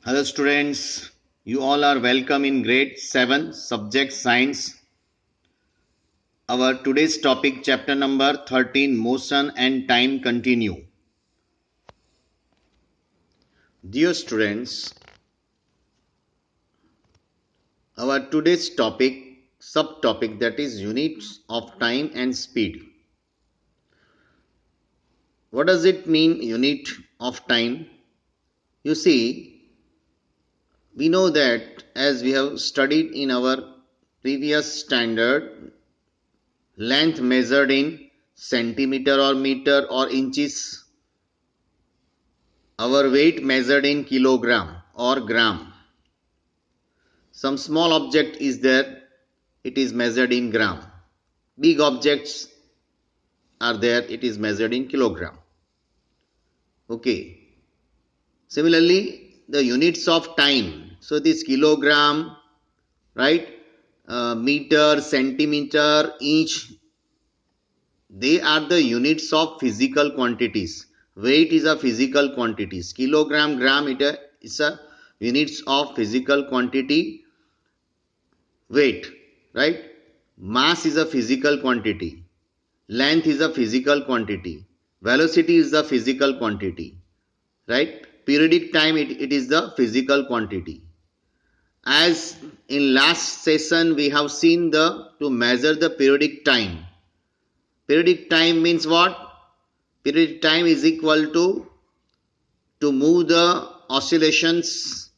Hello students, you all are welcome in grade 7 subject science. Our today's topic chapter number 13 motion and time continue. Dear students, our today's subtopic that is units of time and speed. What does it mean unit of time? You see, we know that as we have studied in our previous standard, length measured in centimeter or meter or inches, our weight measured in kilogram or gram. Some small object is there, it is measured in gram. Big objects are there, it is measured in kilogram. Okay. Similarly, the units of time. So this kilogram, right? Meter, centimeter, inch, they are the units of physical quantities. Weight is a physical quantities. Kilogram, gram, it is a units of physical quantity. Weight, right? Mass is a physical quantity. Length is a physical quantity. Velocity is the physical quantity, right? Periodic time, it is the physical quantity. As in last session we have seen to measure the periodic time. Periodic time means what? Periodic time is equal to move the oscillations,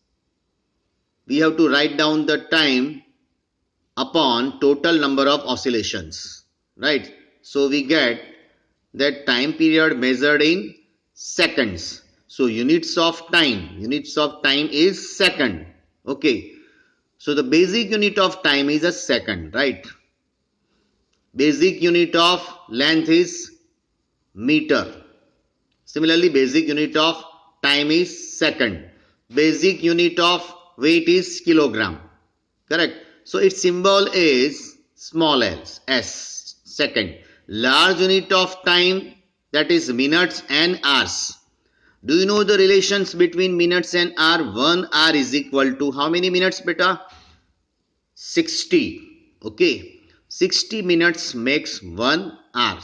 we have to write down the time upon total number of oscillations, right? So we get that time period measured in seconds. So units of time is second. Okay, so the basic unit of time is a second, right? Basic unit of length is meter. Similarly, basic unit of time is second. Basic unit of weight is kilogram. Correct. So its symbol is small l, s, second. Large unit of time, that is minutes and hours. Do you know the relations between minutes and hour? 1 hour is equal to how many minutes, beta? 60. Okay. 60 minutes makes 1 hour.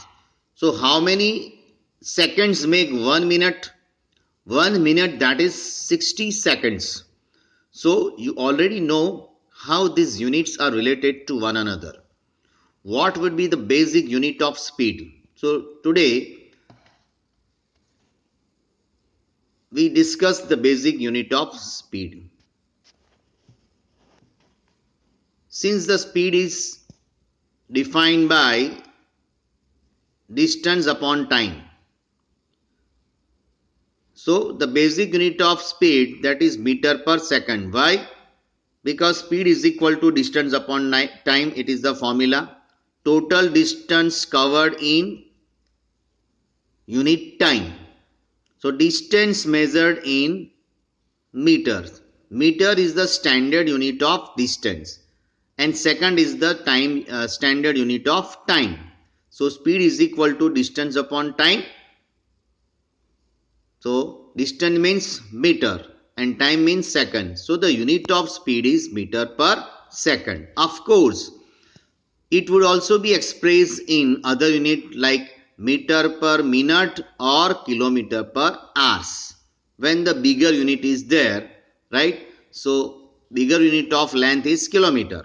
So how many seconds make 1 minute? 1 minute, that is 60 seconds. So you already know how these units are related to one another. What would be the basic unit of speed? So today we discuss the basic unit of speed. Since the speed is defined by distance upon time, so the basic unit of speed, that is meter per second. Why? Because speed is equal to distance upon time. It is the formula. Total distance covered in unit time. So distance measured in meters. Meter is the standard unit of distance, and second is the time standard unit of time. So speed is equal to distance upon time. So distance means meter and time means second. So the unit of speed is meter per second. Of course, it would also be expressed in other unit like meter per minute or kilometer per hours. When the bigger unit is there, right? So bigger unit of length is kilometer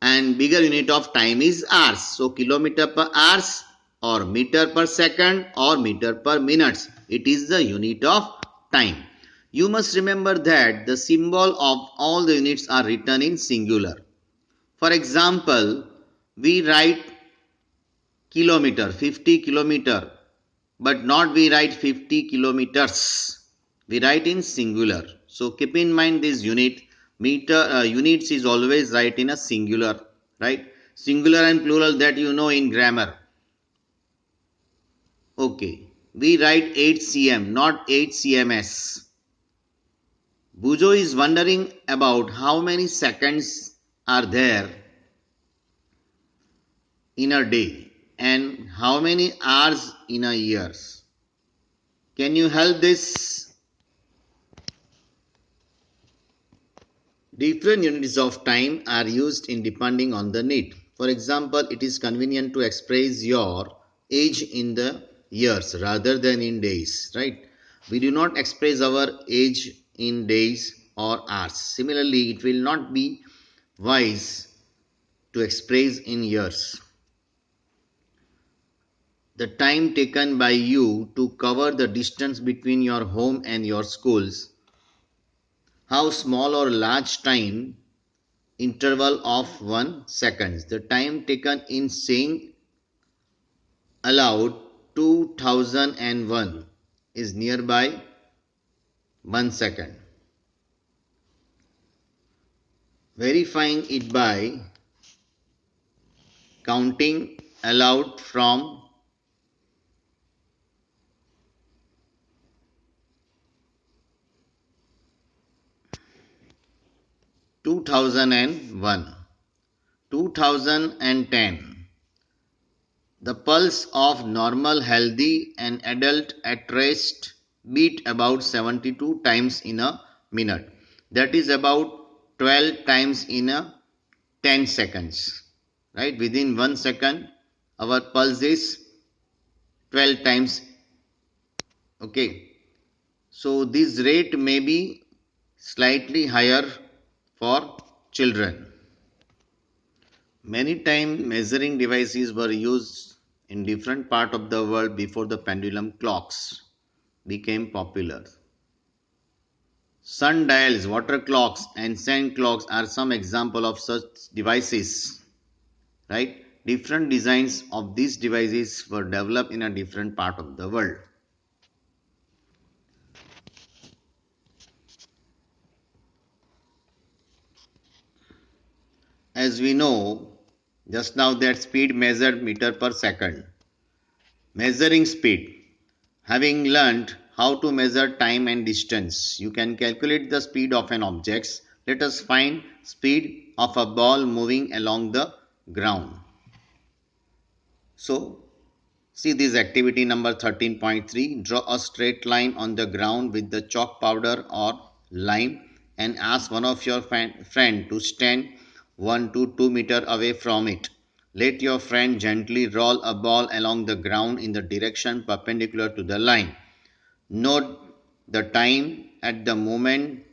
and bigger unit of time is hours. So kilometer per hours or meter per second or meter per minutes, it is the unit of time. You must remember that the symbol of all the units are written in singular. For example, we write kilometer, 50 kilometer, but not we write 50 kilometers. We write in singular. So keep in mind this unit. Units is always write in a singular, right? Singular and plural, that you know in grammar. Okay, we write 8 cm, not 8 cms. Bujo is wondering about how many seconds are there in a day and how many hours in a year. Can you help this? Different units of time are used in depending on the need. For example, it is convenient to express your age in the years rather than in days, right? We do not express our age in days or hours. Similarly, it will not be wise to express in years. The time taken by you to cover the distance between your home and your schools. How small or large time interval of 1 seconds. The time taken in saying aloud 2001 is nearby 1 second. Verifying it by counting aloud from 2001, 2010. The pulse of normal healthy and adult at rest beat about 72 times in a minute. That is about 12 times in a 10 seconds. Right? Within 1 second, our pulse is 12 times. Okay. So this rate may be slightly higher for children. Many times measuring devices were used in different parts of the world before the pendulum clocks became popular. Sundials, water clocks and sand clocks are some examples of such devices. Right? Different designs of these devices were developed in a different part of the world. As we know just now that speed measured meter per second. Measuring speed. Having learned how to measure time and distance, you can calculate the speed of an object. Let us find speed of a ball moving along the ground. So, see this activity number 13.3. Draw a straight line on the ground with the chalk powder or lime and ask one of your friend to stand 1 to 2 meters away from it. Let your friend gently roll a ball along the ground in the direction perpendicular to the line. Note the time at the moment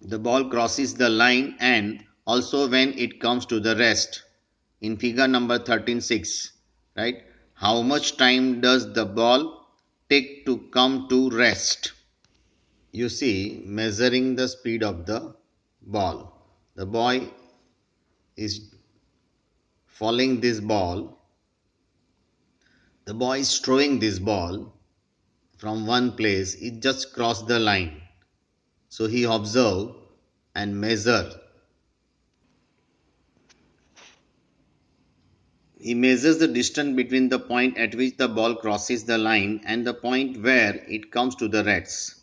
the ball crosses the line and also when it comes to the rest. In figure number 13.6, right? How much time does the ball take to come to rest? You see, measuring the speed of the ball. The boy is following this ball. The boy is throwing this ball from one place. It just crossed the line. So he observe and measure. He measures the distance between the point at which the ball crosses the line and the point where it comes to the rest.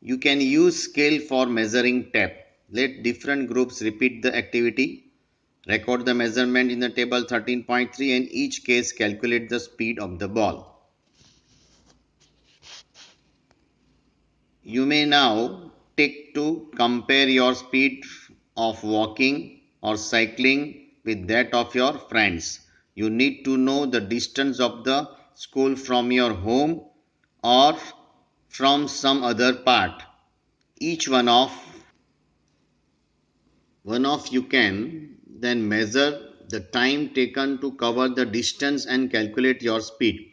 You can use scale for measuring tape. Let different groups repeat the activity. Record the measurement in the table 13.3 and each case calculate the speed of the ball. You may now take to compare your speed of walking or cycling with that of your friends. You need to know the distance of the school from your home or from some other part. Each one of you can then measure the time taken to cover the distance and calculate your speed.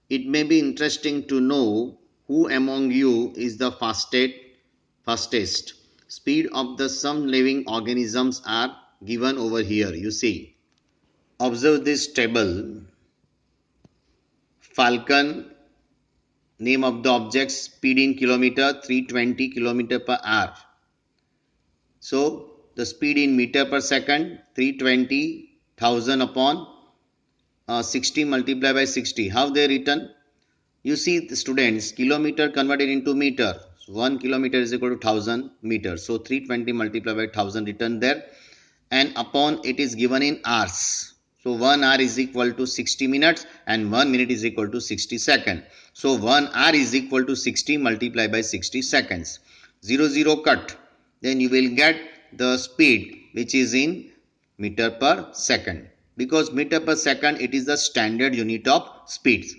It may be interesting to know who among you is the fastest. Speed of the some living organisms are given over here. You see. Observe this table. Falcon, name of the object, speed in kilometer 320 km per hour. So the speed in meter per second 320,000 upon 60 multiplied by 60. How they written? You see the students, kilometer converted into meter. So 1 kilometer is equal to 1000 meters. So 320 multiplied by 1000 written there. And upon it is given in hours. So 1 hour is equal to 60 minutes and 1 minute is equal to 60 seconds. So 1 hour is equal to 60 multiplied by 60 seconds. 0 0 cut. then you will get the speed which is in meter per second, because meter per second it is the standard unit of speeds.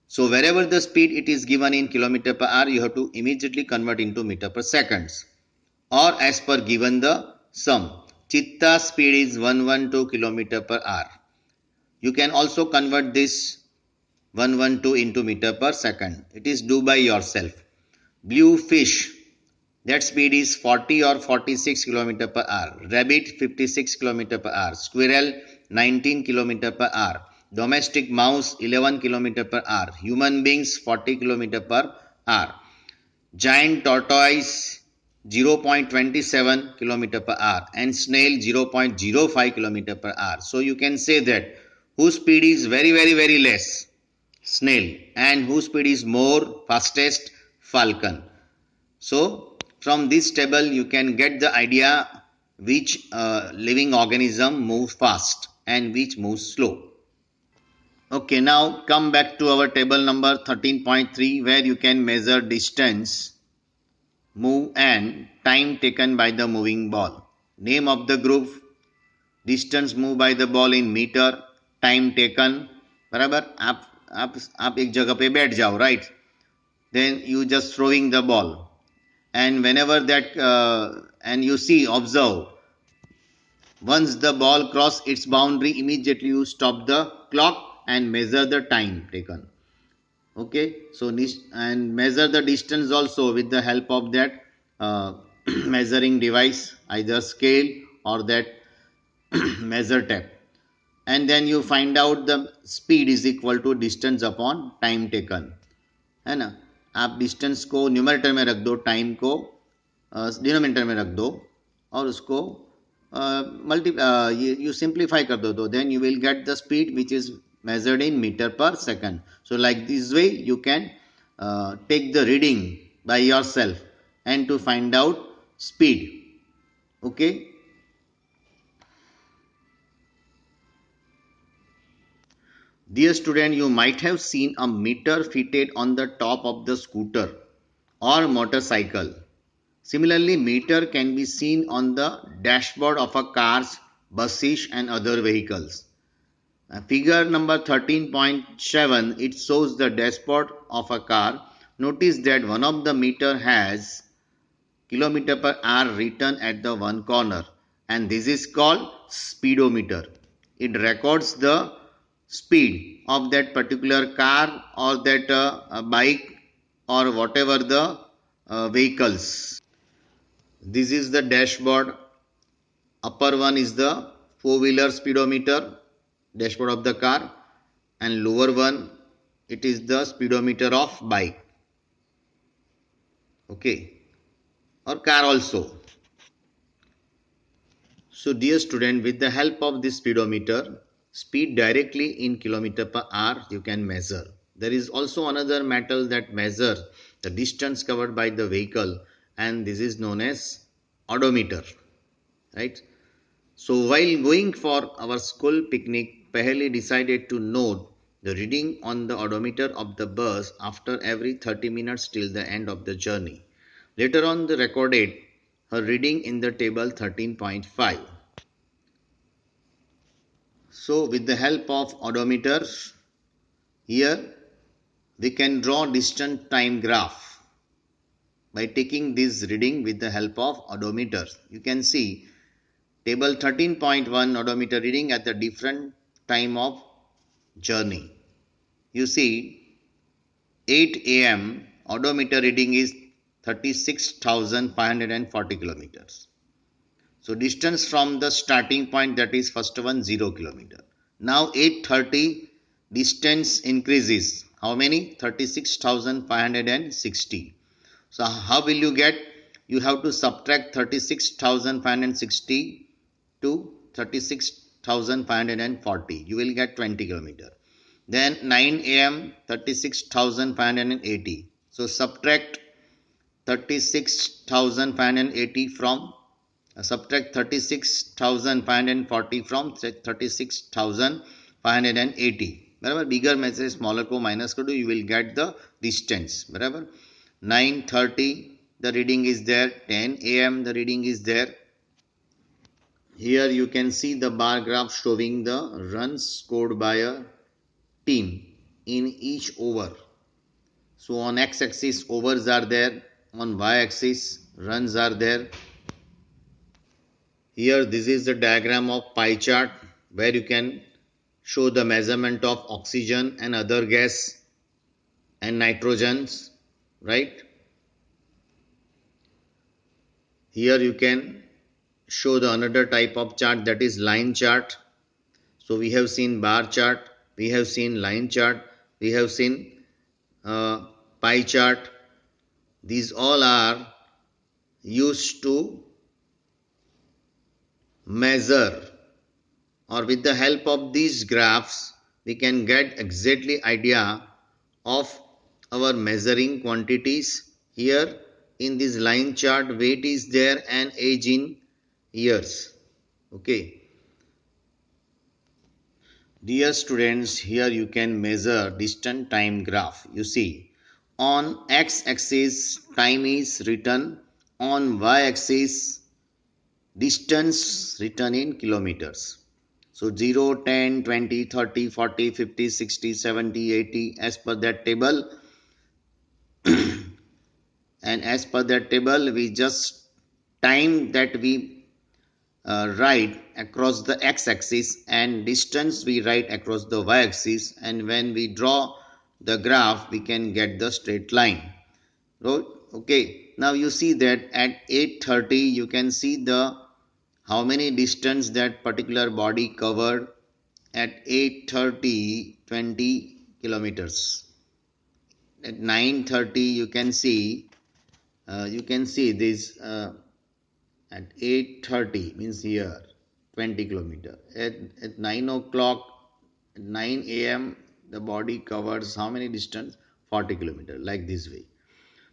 So wherever the speed it is given in kilometer per hour, you have to immediately convert into meter per seconds, or as per given the sum. Chitta speed is 112 kilometer per hour. You can also convert this 112 into meter per second. It is do by yourself. Blue fish, that speed is 40 or 46 km per hour. Rabbit 56 km per hour. Squirrel 19 km per hour. Domestic mouse 11 km per hour. Human beings 40 km per hour. Giant tortoise 0.27 km per hour and snail 0.05 km per hour. So you can say that whose speed is very less, snail, and whose speed is more fastest, falcon. So from this table you can get the idea which living organism moves fast and which moves slow. Okay, now come back to our table number 13.3, where you can measure distance, move and time taken by the moving ball. Name of the group, distance moved by the ball in meter, time taken. बराबर, आप एक जगह पे बैठ जाओ, right? Then you just throwing the ball, and whenever that and you see, observe, once the ball cross its boundary, immediately you stop the clock and measure the time taken. Okay, so and measure the distance also with the help of that measuring device, either scale or that measure tape, and then you find out the speed is equal to distance upon time taken, है ना. आप distance को numerator में रख दो, time को denominator में रख दो, और उसको you simplify कर दो, तो then you will get the speed which is measured in meter per second. So like this way you can take the reading by yourself and to find out speed. Okay. Dear student, you might have seen a meter fitted on the top of the scooter or motorcycle. Similarly, meter can be seen on the dashboard of a cars, buses and other vehicles. Figure number 13.7, it shows the dashboard of a car. Notice that one of the meter has kilometer per hour written at the one corner, and this is called speedometer. It records the speed of that particular car or that bike or whatever the vehicles. This is the dashboard. Upper one is the four-wheeler speedometer, dashboard of the car, and lower one, it is the speedometer of bike. Okay, or car also. So dear student, with the help of this speedometer, speed directly in kilometer per hour you can measure. There is also another metal that measures the distance covered by the vehicle, and this is known as odometer, right? So while going for our school picnic, Paheli decided to note the reading on the odometer of the bus after every 30 minutes till the end of the journey. Later on, they recorded her reading in the table 13.5. So with the help of odometer, here we can draw distance time graph by taking this reading with the help of odometer. You can see table 13.1 odometer reading at the different time of journey. You see 8 a.m. odometer reading is 36,540 kilometers. So distance from the starting point, that is first one 0 kilometer. Now 8:30 distance increases. How many? 36,560. So how will you get? You have to subtract 36,560 to 36,540. You will get 20 kilometer. Then 9 a.m. 36,580. So subtract 36,580 from subtract 36,540 from 36,580. बराबर, बिगर में से smaller को minus कर दो, you will get the distance. बराबर, 9:30 the reading is there, 10 a.m. the reading is there. Here you can see the bar graph showing the runs scored by a team in each over. So on x-axis overs are there, on y-axis runs are there. Here this is the diagram of pie chart where you can show the measurement of oxygen and other gas and nitrogens, right? Here you can show the another type of chart, that is line chart. So we have seen bar chart, we have seen line chart, we have seen pie chart. These all are used to measure, or with the help of these graphs we can get exactly idea of our measuring quantities. Here in this line chart weight is there and age in years. Okay, dear students, here you can measure distance time graph. You see, on x-axis time is written, on y-axis distance written in kilometers. So 0, 10, 20, 30, 40, 50, 60, 70, 80 as per that table. And as per that table we just time that we write across the x-axis, and distance we write across the y-axis, and when we draw the graph we can get the straight line. Okay, now you see that at 8:30 you can see the how many distance that particular body covered at 8:30, 20 kilometers. At 9:30 you can see this at 8:30 means here 20 kilometer. At 9 o'clock, at 9 a.m. the body covers how many distance? 40 kilometer, like this way.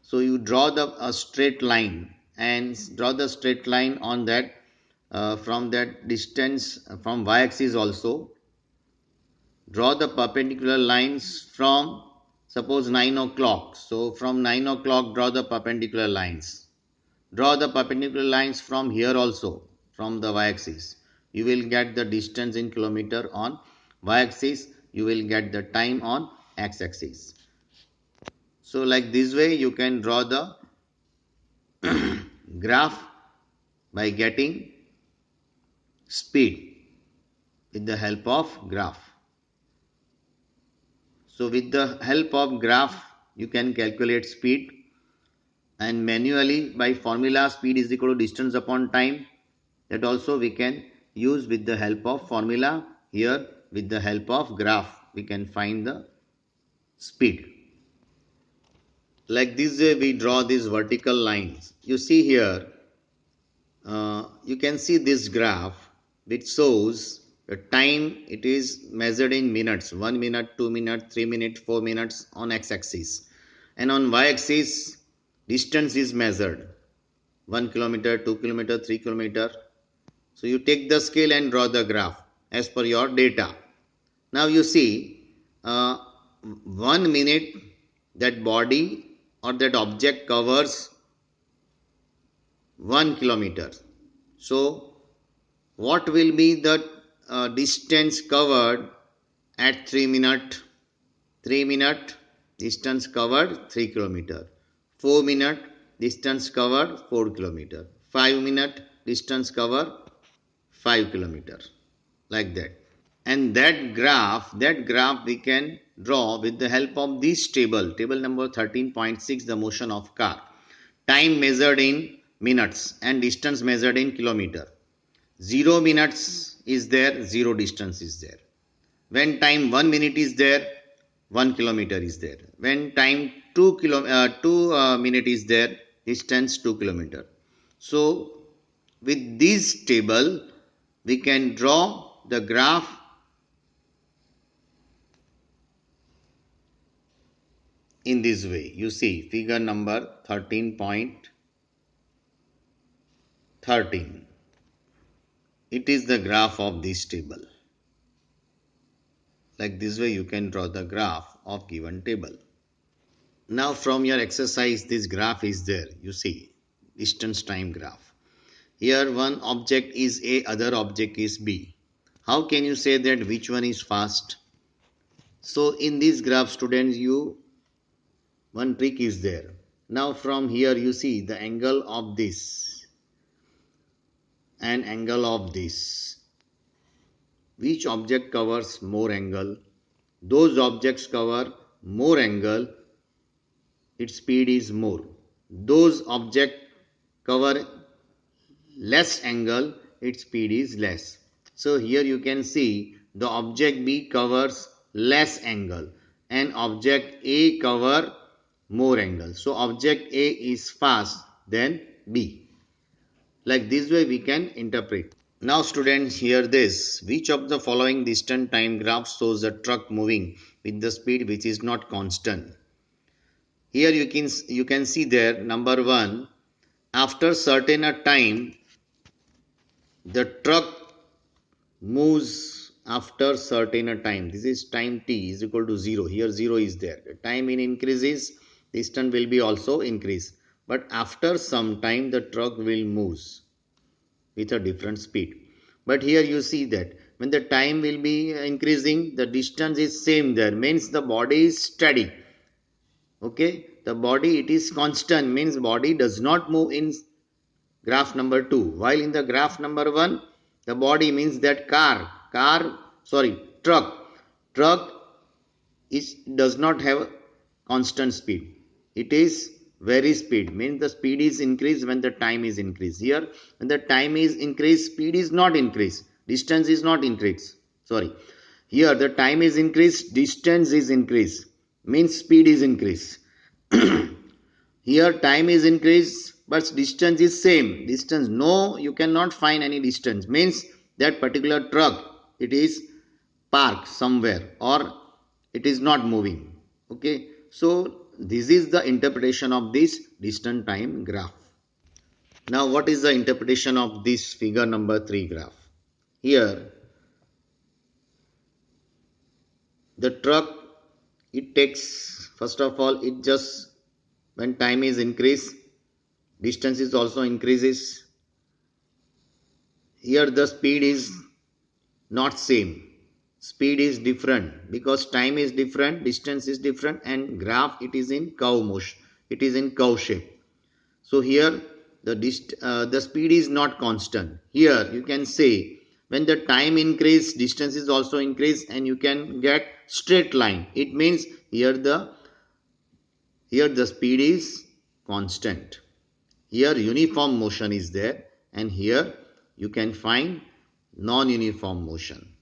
So you draw a straight line and draw the straight line on that from that distance from y-axis. Also draw the perpendicular lines from, suppose 9 o'clock. So from 9 o'clock draw the perpendicular lines. Draw the perpendicular lines from here also, from the y-axis. You will get the distance in kilometer on y-axis. You will get the time on x-axis. So like this way you can draw the graph by getting speed with the help of graph. So with the help of graph you can calculate speed, and manually by formula speed is equal to distance upon time, that also we can use with the help of formula. Here with the help of graph we can find the speed. Like this way we draw these vertical lines. You see here you can see this graph which shows the time. It is measured in minutes, 1 minute, 2 minutes, 3 minutes, 4 minutes on x-axis, and on y-axis distance is measured, 1 kilometer, 2 kilometer, 3 kilometer. So you take the scale and draw the graph as per your data. Now you see 1 minute that body or that object covers 1 kilometer. So what will be the distance covered at 3 minute? 3 minute distance covered 3 kilometer. 4 minute distance covered 4 kilometer. 5 minute distance covered 5 kilometer, like that. And that graph we can draw with the help of this table number 13.6, the motion of car. Time measured in minutes and distance measured in kilometer. 0 minutes is there, 0 distance is there. When time 1 minute is there, 1 kilometer is there. When time 2 minute is there, distance 2 kilometer. So with this table we can draw the graph in this way. You see figure number 13.13. It is the graph of this table. Like this way you can draw the graph of given table. Now from your exercise, this graph is there. You see, distance time graph. Here one object is A, other object is B. How can you say that which one is fast? So in this graph, students, one trick is there. Now from here you see the angle of this and angle of this. Which object covers more angle? Those objects cover more angle, its speed is more. Those objects cover less angle, its speed is less. So here you can see the object B covers less angle and object A cover more angle. So object A is fast than B. Like this way we can interpret. Now students, hear this. Which of the following distance time graphs shows a truck moving with the speed which is not constant? Here you can see there, number 1, after certain a time the truck moves after certain a time. This is time t is equal to 0. Here 0 is there. The time in increases, distance will be also increase. But after some time the truck will move with a different speed. But here you see that when the time will be increasing, the distance is same there. Means the body is steady. Okay, the body it is constant, means body does not move in graph number 2, while in the graph number 1 the body means that truck is does not have constant speed, it is very speed, means the speed is increased when the time is increased. Here when the time is increased, speed is not increased, distance is not increased, here the time is increased, distance is increased, means speed is increased. Here time is increased but distance is same. Distance, no, you cannot find any distance. Means that particular truck, it is parked somewhere or it is not moving. Okay. So this is the interpretation of this distance time graph. Now what is the interpretation of this figure number 3 graph? Here the truck, it takes, first of all, it just, when time is increased, distance is also increases. Here the speed is not same, speed is different because time is different, distance is different, and graph it is in curve motion, it is in curve shape. So here the speed is not constant. Here you can say when the time increase, distance is also increase, and you can get straight line. It means here the speed is constant. Here uniform motion is there, and here you can find non-uniform motion.